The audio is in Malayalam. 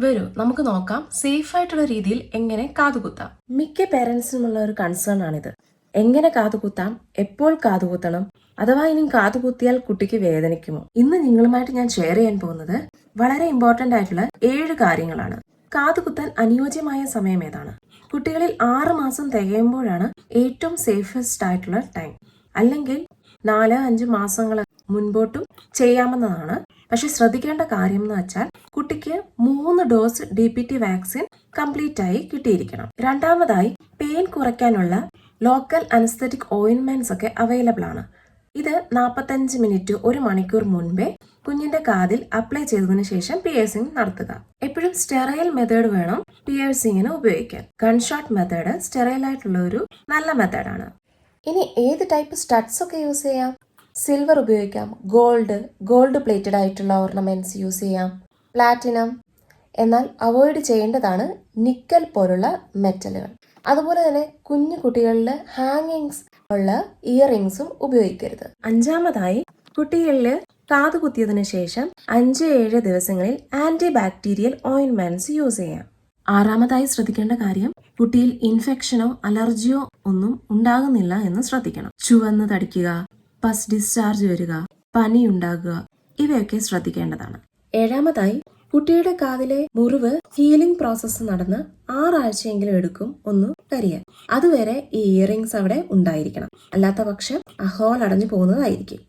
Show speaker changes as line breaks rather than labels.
വരൂ നമുക്ക് നോക്കാം സേഫ് ആയിട്ടുള്ള രീതിയിൽ എങ്ങനെ കാതുകുത്താം. മിക്ക പേരൻസിനുമുള്ള ഒരു കൺസേൺ ആണിത്. എങ്ങനെ കാതുകുത്താം, എപ്പോൾ കാതുകുത്തണം, അഥവാ ഇനി കാതുകുത്തിയാൽ കുട്ടിക്ക് വേദനിക്കുമോ? ഇന്ന് നിങ്ങളുമായിട്ട് ഞാൻ ഷെയർ ചെയ്യാൻ പോകുന്നത് വളരെ ഇമ്പോർട്ടന്റ് ആയിട്ടുള്ള 7 കാര്യങ്ങളാണ്. കാതുകുത്താൻ അനുയോജ്യമായ സമയം ഏതാണ്? കുട്ടികളിൽ 6 മാസം തികയുമ്പോഴാണ് ഏറ്റവും സേഫസ്റ്റ് ആയിട്ടുള്ള ടൈം. അല്ലെങ്കിൽ 4-5 മാസങ്ങൾ മുൻപോട്ടും ചെയ്യാവുന്നതാണ്. പക്ഷെ ശ്രദ്ധിക്കേണ്ട കാര്യം എന്ന് വെച്ചാൽ കുട്ടിക്ക് 3 ഡോസ് DPT വാക്സിൻ കംപ്ലീറ്റ് ആയി കിട്ടിയിരിക്കണം. രണ്ടാമതായി പെയിൻ കുറയ്ക്കാനുള്ള ലോക്കൽ അനസ്തറ്റിക് ഓയിൻമെന്റ്സ് ഒക്കെ അവൈലബിൾ ആണ്. ഇത് 45 മിനിറ്റ് 1 മണിക്കൂർ മുൻപേ കുഞ്ഞിന്റെ കാതിൽ അപ്ലൈ ചെയ്തതിനു ശേഷം പിയേഴ്സിംഗ് നടത്തുക. എപ്പോഴും സ്റ്റെറൈൽ മെത്തേഡ് വേണം പിയേഴ്സിംഗിന് ഉപയോഗിക്കാൻ. ഗൺഷോട്ട് മെത്തേഡ് സ്റ്റെറൈൽ ആയിട്ടുള്ള ഒരു നല്ല മെത്തേഡാണ്. ഇനി ഏത് ടൈപ്പ് സ്റ്റഡ്സ് ഒക്കെ യൂസ് ചെയ്യാം? സിൽവർ ഉപയോഗിക്കാം, ഗോൾഡ് പ്ലേറ്റഡ് ആയിട്ടുള്ള ഓർണമെന്റ്സ് യൂസ് ചെയ്യാം, പ്ലാറ്റിനം. എന്നാൽ അവോയ്ഡ് ചെയ്യേണ്ടതാണ് നിക്കൽ പോലുള്ള മെറ്റലുകൾ. അതുപോലെ തന്നെ കുഞ്ഞു കുട്ടികളിൽ ഹാങ്ങിങ്സ് ഉള്ള ഇയറിംഗ്സും ഉപയോഗിക്കരുത്. അഞ്ചാമതായി കുട്ടികളിൽ കാതുകുത്തിയതിനു ശേഷം 5-7 ദിവസങ്ങളിൽ ആന്റി ബാക്ടീരിയൽ ഓയിൻമെന്റ്സ് യൂസ് ചെയ്യാം. ആറാമതായി ശ്രദ്ധിക്കേണ്ട കാര്യം കുട്ടിയിൽ ഇൻഫെക്ഷനോ അലർജിയോ ഒന്നും ഉണ്ടാകുന്നില്ല എന്ന് ശ്രദ്ധിക്കണം. ചുവന്ന് തടിക്കുക, പസ് ഡിസ്ചാർജ് വരിക, പനി ഉണ്ടാകുക, ഇവയൊക്കെ ശ്രദ്ധിക്കേണ്ടതാണ്. ഏഴാമതായി കുട്ടിയുടെ കാതിലെ മുറിവ് ഹീലിംഗ് പ്രോസസ്സ് നടന്ന് 6 ആഴ്ചയെങ്കിലും എടുക്കും ഒന്ന് കരിയാൻ. അതുവരെ ഈ ഇയറിംഗ്സ് അവിടെ ഉണ്ടായിരിക്കണം. അല്ലാത്ത പക്ഷം ആ ഹോൾ അടഞ്ഞു പോകുന്നതായിരിക്കും.